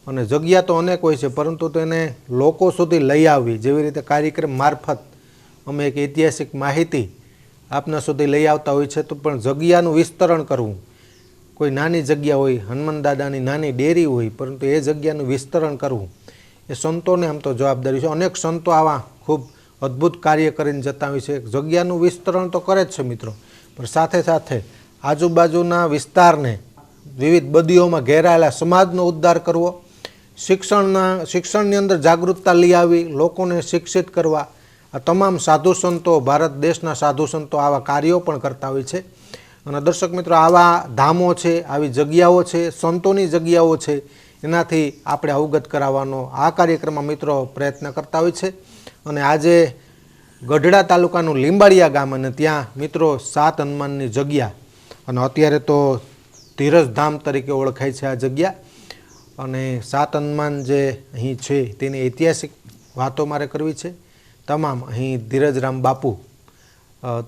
અને જગ્યા તો અનેક હોય છે, પરંતુ તેને લોકો સુધી લઈ આવવી, જેવી રીતે કાર્યક્રમ મારફત અમે એક ઐતિહાસિક માહિતી આપના સુધી લઈ આવતા હોય છે, તો પણ જગ્યાનું વિસ્તરણ કરવું. કોઈ નાની જગ્યા હોય, હનુમાન દાદાની નાની ડેરી હોય, પરંતુ એ જગ્યાનું વિસ્તરણ કરવું એ સંતોને આમ તો જવાબદારી છે. અનેક સંતો આવા ખૂબ અદ્ભુત કાર્ય કરીને જતા હોય છે. જગ્યાનું વિસ્તરણ તો કરે જ છે મિત્રો, પણ સાથે સાથે આજુબાજુના વિસ્તારને વિવિધ બદીઓમાં ઘેરાયેલા સમાજનો ઉદ્ધાર કરવો, શિક્ષણની અંદર જાગૃતતા લઈ આવી, લોકોને શિક્ષિત કરવા. આ તમામ સાધુ સંતો, ભારત દેશના સાધુ સંતો આવા કાર્યો પણ કરતા હોય છે. અને દર્શક મિત્રો, આવા ધામો છે, આવી જગ્યાઓ છે, સંતોની જગ્યાઓ છે, એનાથી આપણે અવગત કરાવવાનો આ કાર્યક્રમમાં મિત્રો પ્રયત્ન કરતા હોય છે. અને આજે ગઢડા તાલુકાનું લીંબાળિયા ગામ, અને ત્યાં મિત્રો 7 હનુમાનની જગ્યા, અને અત્યારે તો ધીરજધામ તરીકે ઓળખાય છે આ જગ્યા. અને 7 હનુમાન જે અહીં છે તેની ઐતિહાસિક વાતો મારે કરવી છે. તમામ અહીં ધીરજરામ બાપુ,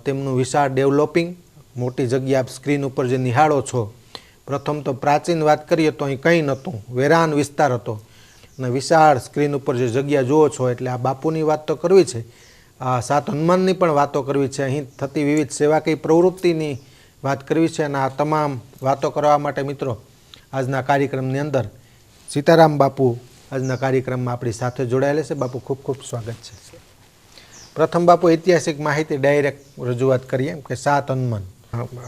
તેમનું વિશાળ ડેવલપિંગ મોટી જગ્યા આપ સ્ક્રીન ઉપર જે નિહાળો છો. પ્રથમ તો પ્રાચીન વાત કરીએ તો અહીં કંઈ નહોતું, વેરાન વિસ્તાર હતો, અને વિશાળ સ્ક્રીન ઉપર જે જગ્યા જુઓ છો, એટલે આ બાપુની વાત તો કરવી છે, આ 7 હનુમાનની પણ વાતો કરવી છે, અહીં થતી વિવિધ સેવાકીય પ્રવૃત્તિની વાત કરવી છે. અને આ તમામ વાતો કરવા માટે મિત્રો આજના કાર્યક્રમની અંદર સીતારામ બાપુ આજના કાર્યક્રમમાં આપણી સાથે જોડાયેલા છે. બાપુ ખૂબ ખૂબ સ્વાગત છે. પ્રથમ બાપુ ઐતિહાસિક માહિતી ડાયરેક્ટ રજૂઆત કરીએ કે 7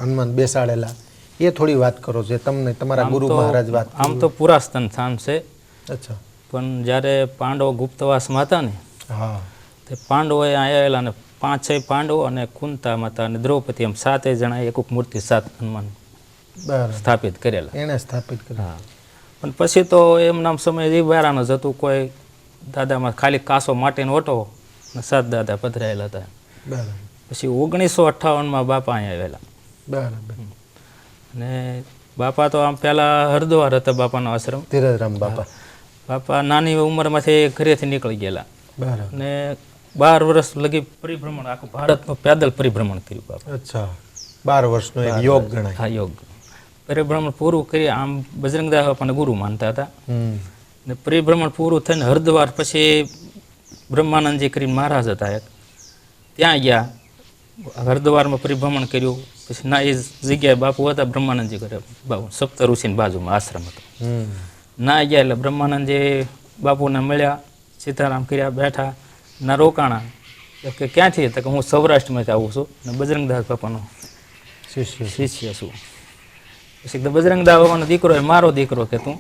હનુમાન બેસાડેલા, એ થોડી વાત કરો જે તમને તમારા ગુરુ મહારાજ વાત. આમ તો પુરાતન સ્થાન છે. અચ્છા. પણ જ્યારે પાંડવો ગુપ્તવાસમાં હતા ને, હા, તે પાંડવોએ આવેલા, અને 5-6 પાંડવો અને કુંતા માતા અને દ્રૌપદી, એમ 7 જણા એક મૂર્તિ 7 હનુમાન સ્થાપિત કરેલા. એને સ્થાપિત કર્યા. પણ પછી તો એમ નામ સમય એ વારાનો જ હતું. કોઈ દાદામાં ખાલી કાસો માટીનો ઓટો અને 7 દાદા પધરાયેલા હતા. બરાબર. પછી 1958માં બાપા અહીંયા આવેલા. બરાબર. અને બાપા તો આમ પહેલાં હરદ્વાર હતા બાપાનો આશ્રમ, ધીરજરામ બાપા. બાપા નાની ઉંમરમાંથી ઘરેથી નીકળી ગયેલા. બરાબર. અને 12 વર્ષ લગી પરિભ્રમણ, આખું ભારતનું પેદલ પરિભ્રમણ કર્યું બાપા. અચ્છા. 12 વર્ષનો એક યોગ ગણાય. હા, યોગ પરિભ્રમણ પૂરું કરી. આમ બજરંગદાસ બાપાને ગુરુ માનતા હતા. ને પરિભ્રમણ પૂરું થઈને હરદ્વાર પછી બ્રહ્માનંદજી કરીને મહારાજ હતા એક, ત્યાં ગયા. હરદ્વારમાં પરિભ્રમણ કર્યું. પછી ના એ જગ્યાએ બાપુ હતા બ્રહ્માનંદજી કરે, સપ્ત ઋષિની બાજુમાં આશ્રમ હતો. ના ગયા એટલે બ્રહ્માનંદજી બાપુને મળ્યા, સીતારામ કર્યા, બેઠા, ના રોકાણા. કે ક્યાંથી? તો કે હું સૌરાષ્ટ્રમાંથી આવું છું ને બજરંગદાસ બાપાનો શિષ્ય છું. પછી બજરંગદાસ બાપાનો દીકરો એ મારો દીકરો કે તું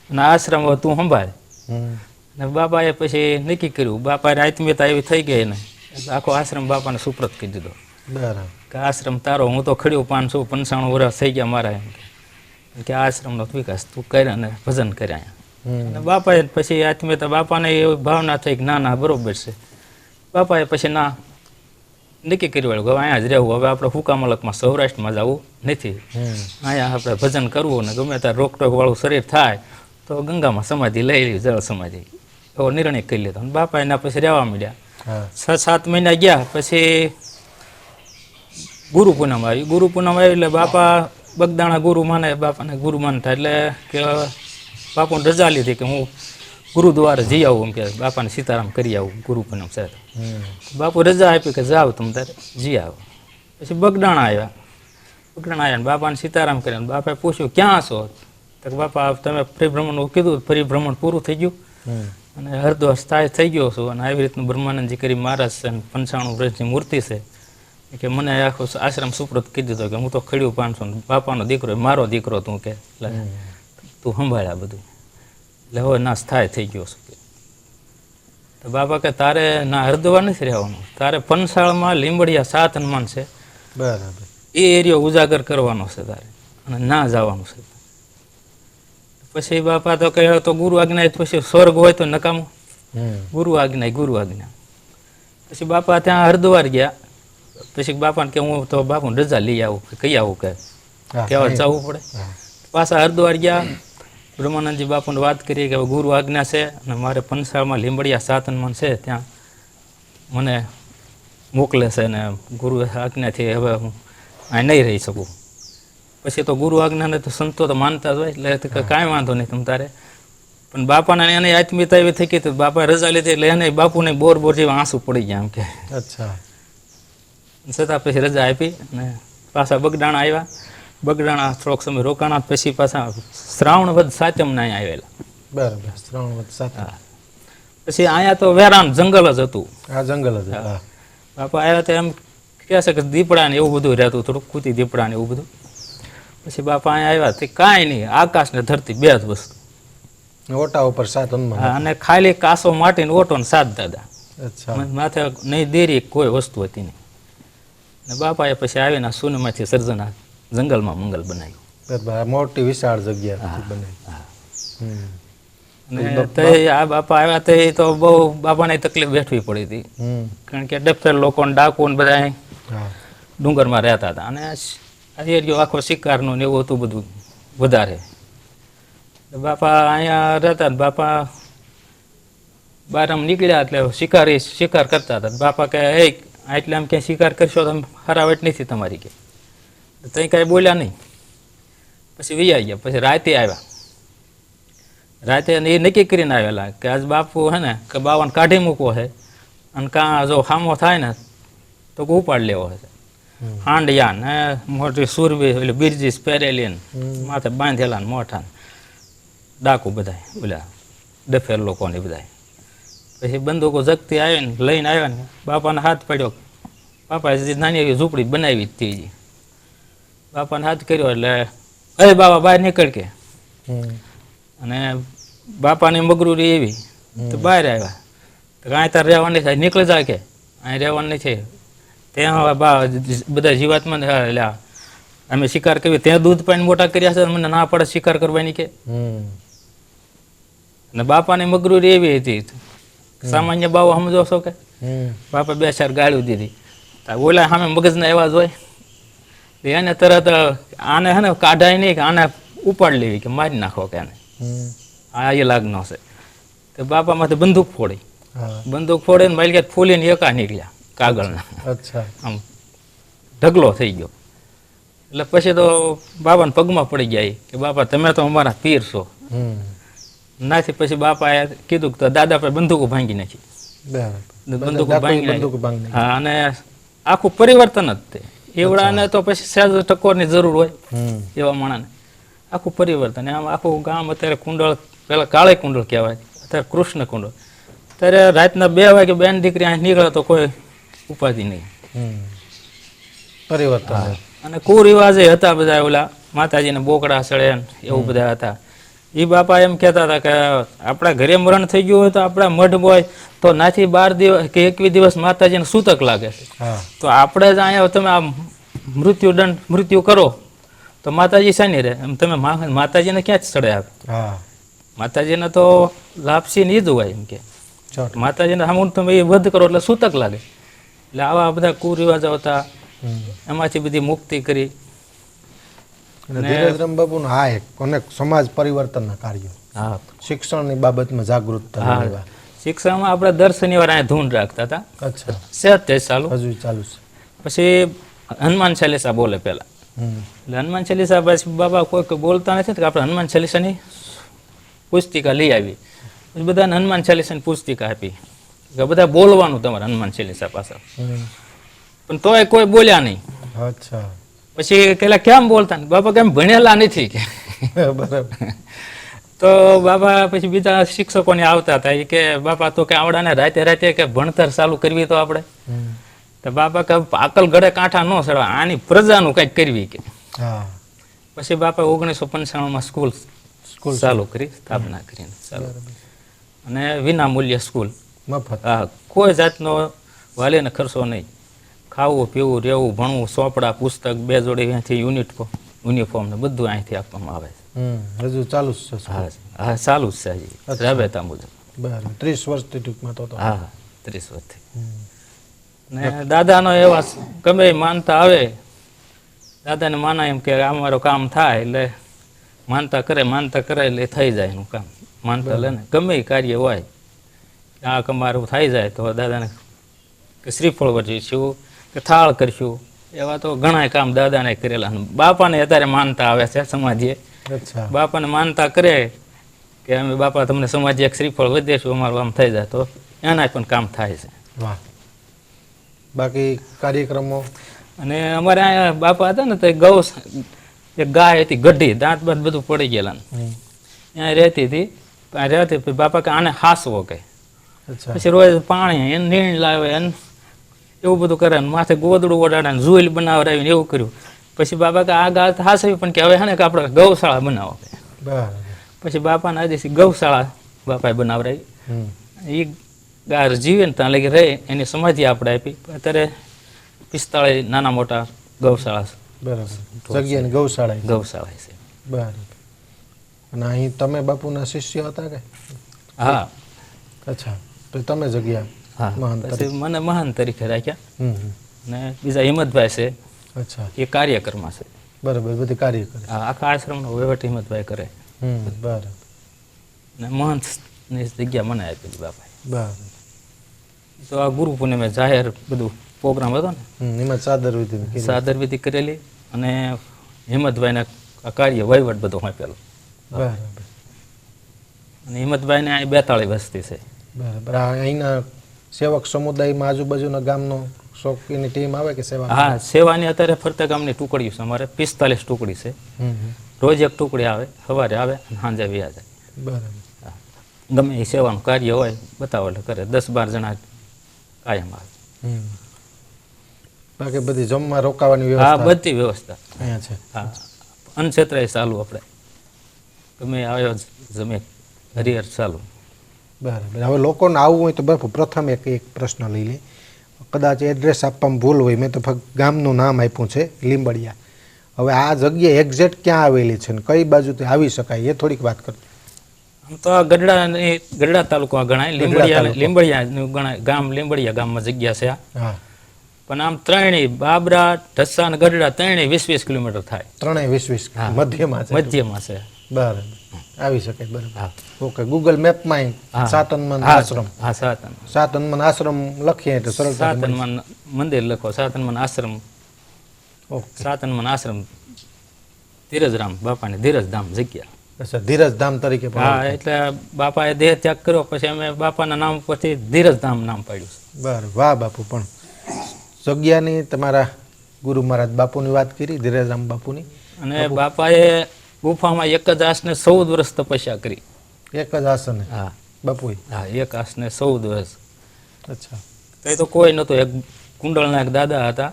ના આશ્રમ તું સંભાળ. ને બાપાએ પછી નક્કી કર્યું, બાપાએ આત્મીયતા એવી થઈ ગઈ ને એટલે આખો આશ્રમ બાપાને સુપ્રત કરી દીધો. બરાબર. કે આશ્રમ તારો, હું તો ખડ્યું 595 વર્ષ થઈ ગયા મારા, એમ કે આ આશ્રમનો વિકાસ તું કરે અને ભજન કર્યા. અને બાપાએ પછી આત્મીયતા, બાપાને એવી ભાવના થઈ કે ના ના બરોબર છે. બાપાએ પછી ના નક્કી કર્યું કે હવે અહીંયા જ રહેવું, હવે આપણે હુકામલકમાં સૌરાષ્ટ્રમાં જવું નથી, અહીંયા આપણે ભજન કરવું, ને ગમે ત્યારે રોકટોક વાળું શરીર થાય તો ગંગામાં સમાધિ લઈ લેવી, જળ સમાધિ, એવો નિર્ણય કરી લીધો. અને બાપા એના પછી રહેવા માંડ્યા. 6-7 મહિના ગયા પછી ગુરુ પૂનમ આવી. ગુરુ પૂનમ આવી એટલે બાપા બગદાણા ગુરુ માને, બાપાને ગુરુ માનતા, એટલે કે બાપુને રજા લીધી કે હું ગુરુદ્વારે જઈ આવું, એમ કે બાપાને સીતારામ કરી આવું ગુરુ પૂનમ સાથે. બાપુ રજા આપી કે જાઓ તમે તારે જઈ આવો. પછી બગદાણા આવ્યા. બગદાણા આવ્યા ને બાપાને સીતારામ કર્યા. બાપાએ પૂછ્યું ક્યાં છો? તો બાપા તમે પરિભ્રમણ કીધું, પરિભ્રમણ પૂરું થઈ ગયું અને હરદ્વાર સ્થાયી થઈ ગયો છું, અને આવી રીતનું બ્રહ્માનંદજી કરી મહારાજ છે, 95 વર્ષની મૂર્તિ છે, કે મને આખો આશ્રમ સુપ્રત કરી દીધો, કે હું તો ખડ્યું 500, બાપાનો દીકરો મારો દીકરો તું, કે તું સંભાળ્યા બધું, એટલે હવે ના સ્થાયી થઈ ગયો છું. તો બાપા કે તારે ના હરદ્વાર નથી રહેવાનું, તારે પનસાળમાં લીંબડિયા 7 હનુમાન છે, બરાબર, એ એરિયો ઉજાગર કરવાનો છે તારે, અને ના જવાનું છે. પછી બાપા તો કહે તો ગુરુ આજ્ઞા, પછી સ્વર્ગ હોય તો નકામું, ગુરુ આજ્ઞા ગુરુ આજ્ઞા. પછી બાપા ત્યાં હરદ્વાર ગયા. પછી બાપાને કે હું તો બાપુને રજા લઈ આવું, કઈ આવું, કે કહેવા જવું પડે. પાછા હરદ્વાર ગયા. બ્રહ્માનંદજી બાપુને વાત કરી કે ગુરુ આજ્ઞા છે અને મારે પનસાળમાં લીંબડિયા 7 હનુમાન છે, ત્યાં મને મોકલે છે, અને ગુરુ આજ્ઞાથી હવે હું અહીં નહીં રહી શકું. પછી તો ગુરુ આજ્ઞાને તો સંતો તો માનતા જ હોય, એટલે કાંઈ વાંધો નહીં, તમે તારે પણ બાપાને એની આત્મીયતા એવી થઈ ગઈ તો બાપા રજા લીધી એટલે એને બાપુને બોર જેવા આંસુ પડી ગયા એમ કે. અચ્છા. છતાં પછી રજા આપી અને પાછા બગડાણા આવ્યા. બગડાણા થોડોક સમય રોકાણા પછી પાછા શ્રાવણ વદ સાતમના અહીંયા આવેલા. બરાબર. શ્રાવણ વદ સાતમ. પછી અહીંયા તો વેરાન જંગલ જ હતું. આ જંગલ જ. હા. બાપા આવ્યા તો એમ કહે છે કે દીપડા ને એવું બધું રહેતું, થોડુંક કૂતી દીપડા ને એવું બધું. પછી બાપા અહીંયા આવ્યા તે કાંઈ નહીં, આકાશ ને ધરતી બે જ વસ્તુ. ઓટા ઉપર 7 હનુમાન. હા, અને ખાલી કાસો માટીને ઓટો ને 7 દાદા. અચ્છા. માથે નહીં દેરી કોઈ વસ્તુ હતી નહીં. ને બાપાએ પછી આવીને શૂન્યમાંથી સર્જના જંગલમાં મંગલ બનાવ્યું. બરાબર. મોટી વિશાળ જગ્યા બને. ને તે આ બાપા આવ્યા તે તો બહુ બાપાને તકલીફ વેઠવી પડી હતી. કારણ કે ડફેર લોકો ને ડાકુ ને બધા ડુંગરમાં રહેતા હતા અને આ એરિયો આખો શિકારનો ને એવું હતું બધું વધારે. બાપા અહીંયા રહેતા ને બાપા બારામાં નીકળ્યા એટલે શિકાર કરતા હતા. બાપા કહે હે એટલે આમ ક્યાંય શિકાર કરશો તો હરાવટ નથી તમારી કે. તઈ કાંઈ બોલ્યા નહીં. પછી વૈયા ગયા. પછી રાતે આવ્યા. રાતે એ નક્કી કરીને આવેલા કે આજ બાપુ હે ને કે બાવાને કાઢી મૂકવો છે અને કાં જો હામો થાય ને તો ઉપાડ લેવો છે. હાંડિયા ને મોટી સુરબી એટલે બિરજીસ પહેરેલી ને માથે બાંધેલા ને મોઠા ડાકુ બધા ઓલા ડફેર લોકોને બધા. પછી બંદૂકો જગતી આવી ને લઈને આવ્યા ને બાપાને હાથ પડ્યો. બાપાએ નાની એવી ઝૂંપડી બનાવી હતી. બાપાને હાથ કર્યો એટલે અરે બાબા બહાર નીકળ કે. અને બાપાની મગરૂરી એવી તો બહાર આવ્યા તો કાંઈ તાર રહેવાની થાય નીકળી જાય કે અહીં રહેવાની છે. ત્યાં બધા જીવાત્મા એટલે અમે શિકાર કર્યો ત્યાં દૂધ પાણી મોટા કર્યા છે મને ના પડે શિકાર કરવાની કે. અને બાપાની મગરૂરી એવી હતી સામાન્ય બાવો સમજો છો કે બાપા 2-4 ગાળ્યું દીધી. ઓલા સામે મગજના એવા જ હોય એને તરત આને હે ને કાઢાય નહીં કે આને ઉપાડ લેવી કે મારી નાખો કે આને આ એ લાગનો છે. તો બાપા માથે બંદૂક ફોડી. બંદૂક ફોડીને માલિક ફૂલીને એકા નીકળ્યા કાગળના. અચ્છા. આમ ઢગલો થઈ ગયો. એટલે પછી તો બાપાને પગમાં પડી ગયા કે બાપા તમે તો અમારા પીર છો. નાથી પછી બાપાએ કીધું કે દાદા પાસે બંદૂકો ભાંગી નાખી. બંદૂકો ભાંગી નાખી. હા, અને આખું પરિવર્તન જ તે એવડાને તો પછી સહેજ ટકોરની જરૂર હોય એવા માણસને આખું પરિવર્તન. આમ આખું ગામ અત્યારે કુંડળ, પેલા કાળે કુંડળ કહેવાય, અત્યારે કૃષ્ણ કુંડળ. ત્યારે રાતના 2 વાગે બેન દીકરી અહીં નીકળે તો કોઈ ઉપાધિ નહીં. પરિવર્તન. અને કુરિવાજે હતા બધા ઓલા માતાજીને બોકડા સળે એવું બધા હતા. એ બાપા એમ કહેતા હતા કે આપણા ઘરે મરણ થઈ ગયું હોય તો આપણા મઢ હોય તો નાથી 12 દિવસ કે 21 દિવસ માતાજીને સૂતક લાગે છે. તો આપણે જ અહીંયા તમે આ મૃત્યુ કરો તો માતાજી શાની રહે એમ. તમે માતાજીને ક્યાં જ ચડે આપે. માતાજીને તો લાપસી ને જ હોય એમ કે માતાજીને સામું તમે એ વધ કરો એટલે સૂતક લાગે. એટલે આવા બધા કુરિવાજો હતા એમાંથી બધી મુક્તિ કરી. ધીરજરામ બાપુનું આ એક અનેક સમાજ પરિવર્તનના કાર્યો. હા, શિક્ષણની બાબતમાં જાગૃતતા. હા, શિક્ષણમાં આપણે દર શનિવારે અહીંયા ધૂન રાખતા હતા. અચ્છા. સહેજ ચાલુ હજુ ચાલુ છે. પછી હનુમાન ચાલીસા બોલે પહેલા. એટલે હનુમાન ચાલીસા પછી બાબા કોઈ બોલતા નથી કે આપણે હનુમાન ચાલીસાની પુસ્તિકા લઈ આવી. પછી બધાને હનુમાન ચાલીસાની પુસ્તિકા આપી કે બધા બોલવાનું તમારે હનુમાન ચાલીસા પાછળ. પણ તોય કોઈ બોલ્યા નહીં. અચ્છા. પછી પેલા કેમ બોલતા બાપા કેમ ભણેલા નથી કે. બરાબર. તો બાપા પછી બીજા શિક્ષકોને આવતા હતા કે બાપા તો કે આવડાને રાતે કે ભણતર ચાલુ કરવી તો આપણે. તો બાપા કે પાકલ ગળે કાંઠા ન ચડવા આની પ્રજાનું કંઈક કરવી કે. પછી બાપા 1995માં સ્કૂલ ચાલુ કરી, સ્થાપના કરીને ચાલુ. અને વિના મૂલ્ય સ્કૂલ, મફત. હા, કોઈ જાતનો વાલીને ખર્ચો નહીં. ખાવું પીવું રહેવું ભણવું ચોપડા પુસ્તક 2 જોડે અહીંથી યુનિફોર્મ ને બધું અહીંથી આપવામાં આવે છે. હજુ ચાલુ જ છે. હા, હા, ચાલુ જ છે હજી રાબેતા મુજબ. બરાબર. 30 વર્ષથી ટૂંકમાં તો. હા, 30 વર્ષથી. ને દાદાનો એવા ગમે માનતા આવે, દાદાને માના એમ કે અમારું કામ થાય એટલે માનતા કરે એટલે થઈ જાય એનું કામ. માનતા લે ને ગમે એ કાર્ય હોય આ અમારું થઈ જાય તો દાદાને કે શ્રીફળ વધીશું કે થાળ કરશું એવા તો ઘણા કામ દાદાને કરેલા. બાપાને અત્યારે માનતા આવે છે સમાજે. બાપાને માનતા કરે કે અમે બાપા તમને સમાજ એક શ્રીફળ વધીશું અમારું આમ થઈ જાય તો એના પણ કામ થાય છે. વાહ. બાકી કાર્યક્રમો અને અમારે અહીંયા બાપા હતા ને તો એક ગાય હતી ગઢી, દાંત બાંત બધું પડી ગયેલા ને. ત્યાં રહેતી હતી, ત્યાં રહેતી પછી બાપા કે આને હાસવો કહે. અચ્છા પછી રોજ પાણી એને નીણ લાવે એને એવું બધું કરે ને માથે ગોદડું ઓડાડે ને ઝૂલ બનાવડાવીને એવું કર્યું. પછી બાપા કે આ ગાય તો હાસવી પણ કે હવે હે ને કે આપણે ગૌશાળા બનાવો. બરાબર. પછી બાપાના આદેશી ગૌશાળા બાપાએ બનાવડાવી. એ ગાય જીવે ને ત્યાં લગી રહે એની સમાધિ આપણે આપી. અત્યારે 45 નાના મોટા ગૌશાળા બરાબર. જગ્યાની ગૌશાળા છે. બરાબર. અને અહીં તમે બાપુના શિષ્ય હતા કે? હા. અચ્છા. તો તમે જગ્યા હા. મહાન પછી મને મહાન તરીકે રાખ્યા. હમ. ને બીજા હિંમતભાઈ છે અચ્છા. એ કાર્યકરમાં છે. બરાબર. બધી કાર્ય કરે. હા, આખા આશ્રમનો વહીવટ હિંમતભાઈ કરે. બરાબર. ને મહંતની જગ્યા મને આપી બાપાએ. બરાબર. તો આ ગુરુ પૂર્ણિમે જાહેર બધું પ્રોગ્રામ હતો ને એમાં સાદર વિધિ સાદર વિધિ કરેલી અને હિંમતભાઈને આ કાર્ય વહીવટ બધો આપેલો. બરાબર. અને હિંમતભાઈને અહીં 42 વસ્તી છે. બરાબર. અહીંના સેવક સમુદાયમાં આજુબાજુના ગામનો શોખીની ટીમ આવે કે સેવા? હા, સેવાની અત્યારે ફરતા ગામની ટુકડીઓ છે. અમારે 45 ટુકડી છે. રોજ એક ટુકડી આવે, સવારે આવે અને સાંજે વ્યા જાય. બરાબર. ગમે એ સેવાનું કાર્ય હોય બતાવો એટલે કરે. 10-12 જણા કાયમ આવે. બાકી બધી જમવા રોકાવાની હા, વ્યવસ્થા બધી વ્યવસ્થા અહીંયા છે. હા, અન્નક્ષેત્રે ચાલુ આપણે ગમે આવ્યો જમે હરિહર ચાલુ. બરાબર. હવે લોકોને આવવું હોય તો બાપુ પ્રથમ એક પ્રશ્ન લઈ લે. કદાચ એડ્રેસ આપવામાં ભૂલ હોય, મેં તો ફક્ત ગામનું નામ આપ્યું છે લીંબડિયા. હવે આ જગ્યા એક્ઝેક્ટ ક્યાં આવેલી છે ને કઈ બાજુથી આવી શકાય એ થોડીક વાત કરજો. આમ તો આ ગઢડા તાલુકો ગણાય. લીંબડિયાનું ગણાય ગામ. લીંબડિયા ગામમાં જગ્યા છે આ. હા. પણ આમ ત્રણેય બાબરા, ઢસા અને ગઢડા ત્રણેય 20-20 કિલોમીટર થાય. ત્રણેય 20-20 મધ્યમાં છે. મધ્યમાં છે. બરાબર. આવી શકાય. બરાબર. હા. ઓકે. ગૂગલ મેપમાં સાત હનુમાન આશ્રમ. હા, સાત હનુમાન આશ્રમ લખીએ એટલે સરળ. સાત હનુમાન મંદિર લખો, સાત હનુમાન આશ્રમ. ઓકે. સાત હનુમાન આશ્રમ ધીરજરામ બાપાની ધીરજધામ જગ્યા. અચ્છા. ધીરજધામ તરીકે પણ. હા, એટલે બાપાએ દેહ ત્યાગ કર્યો પછી અમે બાપાના નામ પરથી ધીરજધામ નામ પાડ્યું છે. બરાબર. વાહ બાપુ. પણ જગ્યાની તમારા ગુરુ મહારાજ બાપુની વાત કરી, ધીરજરામ બાપુની. અને બાપાએ ગુફામાં એક જ આસને 14 વર્ષ તપસ્યા કરી. એક જ આસને? હા બાપુએ? હા, એક આસને 14 વર્ષ. અચ્છા. તો કોઈ નહોતું. એક કુંડળના એક દાદા હતા.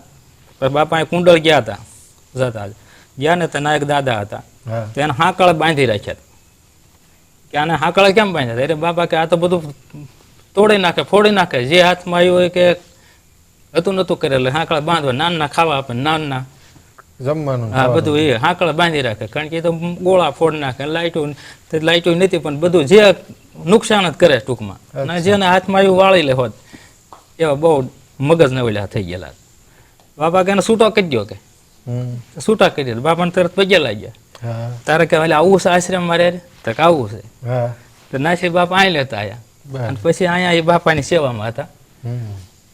પણ બાપા કુંડળ ગયા હતા, જતા ગયા ને તેના એક દાદા હતા. તેને હાંકળ બાંધી રાખ્યા કે આને હાંકળ કેમ બાંધ્યા? એટલે બાપા કે આ તો બધું તોડી નાખે, ફોડી નાખે. જે હાથમાં આવ્યું હોય કે હતું નતું કરેલું હાંકળ બાંધવા, નાના ખાવા આપે, નાના જમવાનું. હા, બધું એ હાંકળ બાંધી રાખે. કારણ કે એ તો ગોળા ફોડ નાખે. લાઈટો નથી પણ બધું જે નુકસાન જ કરે ટૂંકમાં. અને જેના હાથમાં આવ્યું વાળી લે હોત એવા બહુ મગજ નવલ્યા થઈ ગયેલા. બાપા કે એને છૂટો કરી દો કે. છૂટા કરી દે. બાપાને તરત પગે લાગ્યા. તારે કે આવું છે આશ્રમમાં રે? તો આવું છે. તો નાસી બાપા અહીં લેતા આવ્યા. અને પછી અહીંયા એ બાપાની સેવામાં હતા.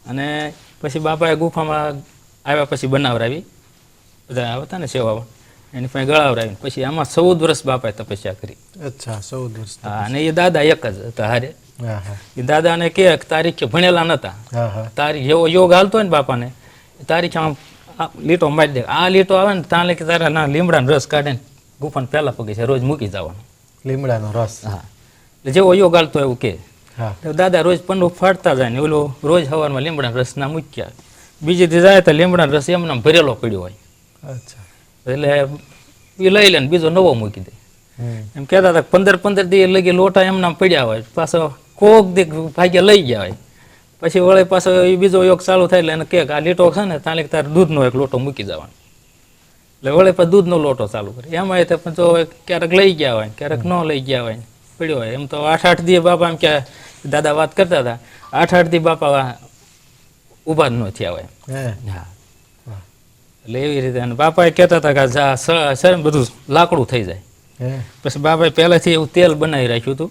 અને પછી બાપાએ ગુફામાં આવ્યા પછી બનાવરાવી, બધા આવતા ને સેવામાં એની પાસે ગળાવરાવી. પછી આમાં 14 વર્ષ બાપાએ તપસ્યા કરી. અચ્છા. 14 વર્ષ. હા. અને એ દાદા એક જ હતા હારે. એ દાદાને કે તારીખ ભણેલા નતા. તારીખ એવો યોગ હાલતો હોય ને બાપાને, તારીખ આમ લીટો મારી દે. આ લીટો આવે ને ત્યાં કે તારા ના લીમડાનો રસ કાઢે ને ગુફાને પહેલા પગે છે રોજ મૂકી જવાનો. લીમડાનો રસ? હા. એટલે જેવો યોગ હાલતો એવું કે. દાદા રોજ પન્નું ફાડતા જાય ને ઓલો રોજ સવારમાં લીમડાનો રસ ના મૂક્યા. બીજી દી જાય તો લીમડાનો રસ એમને ભરેલો પડ્યો હોય. અચ્છા. એટલે એ લઈ લે ને બીજો નવો મૂકી દે. એમ કહેતા હતા 15 દી લગી લોટા એમના પડ્યા હોય. પાછો કોક દી ભાગ્યા લઈ ગયા હોય. પછી વળે પાછો એ બીજો યોગ ચાલુ થાય એટલે એને કે આ લીટો છે ને તાલે તારે દૂધનો એક લોટો મૂકી જવાનો. એટલે વળે પછી દૂધનો લોટો ચાલુ કરે. એમાં તો પણ જો ક્યારેક લઈ ગયા હોય, ક્યારેક ન લઈ ગયા હોય, પડ્યો હોય. એમ તો 8-8 દી બાપા એમ કે દાદા વાત કરતા હતા, 8-8 દી બાપા ઊભા જ ન થયા હોય. હા. એટલે એવી રીતે અને બાપાએ કહેતા હતા કે સર બધું લાકડું થઈ જાય. પછી બાપાએ પહેલાથી એવું તેલ બનાવી રાખ્યું હતું.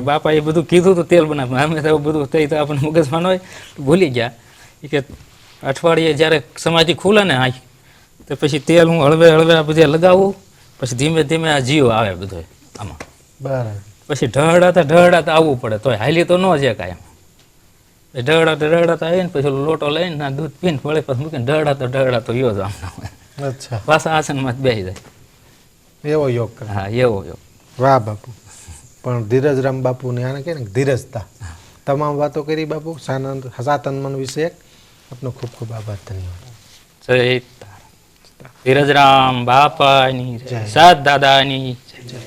બાપાએ બધું કીધું હતું તેલ બનાવ્યું. અમે તો બધું થઈ તો આપણને મગજમાં હોય ભૂલી ગયા. કે અઠવાડિયે જ્યારે સમાધિ ખુલે ને આંખ તો પછી તેલ હું હળવે હળવે બધે લગાવું. પછી ધીમે ધીમે આ જીવ આવે બધો આમાં. બરાબર. પછી ઢળડાતા આવવું પડે તોય હાલી તો ન છે કાંઈ ઢળડાતા આવીને પછી ઓલો લોટો લઈને ના દૂધ પીને વળી પાછું મૂકીને ઢળડાતો યો જ આમના અચ્છા પાછા આસનમાં જ બેસી જાય એવો યોગ કરે. હા એવો એવો વાહ બાપુ. પણ ધીરજરામ બાપુને આને કહે ને કે ધીરજતા. તમામ વાતો કરી બાપુ સાતન મન વિશે. આપનો ખૂબ ખૂબ આભાર, ધન્યવાદ. જય ધીરજરામ બાપાની જય. સાત દાદાની જય.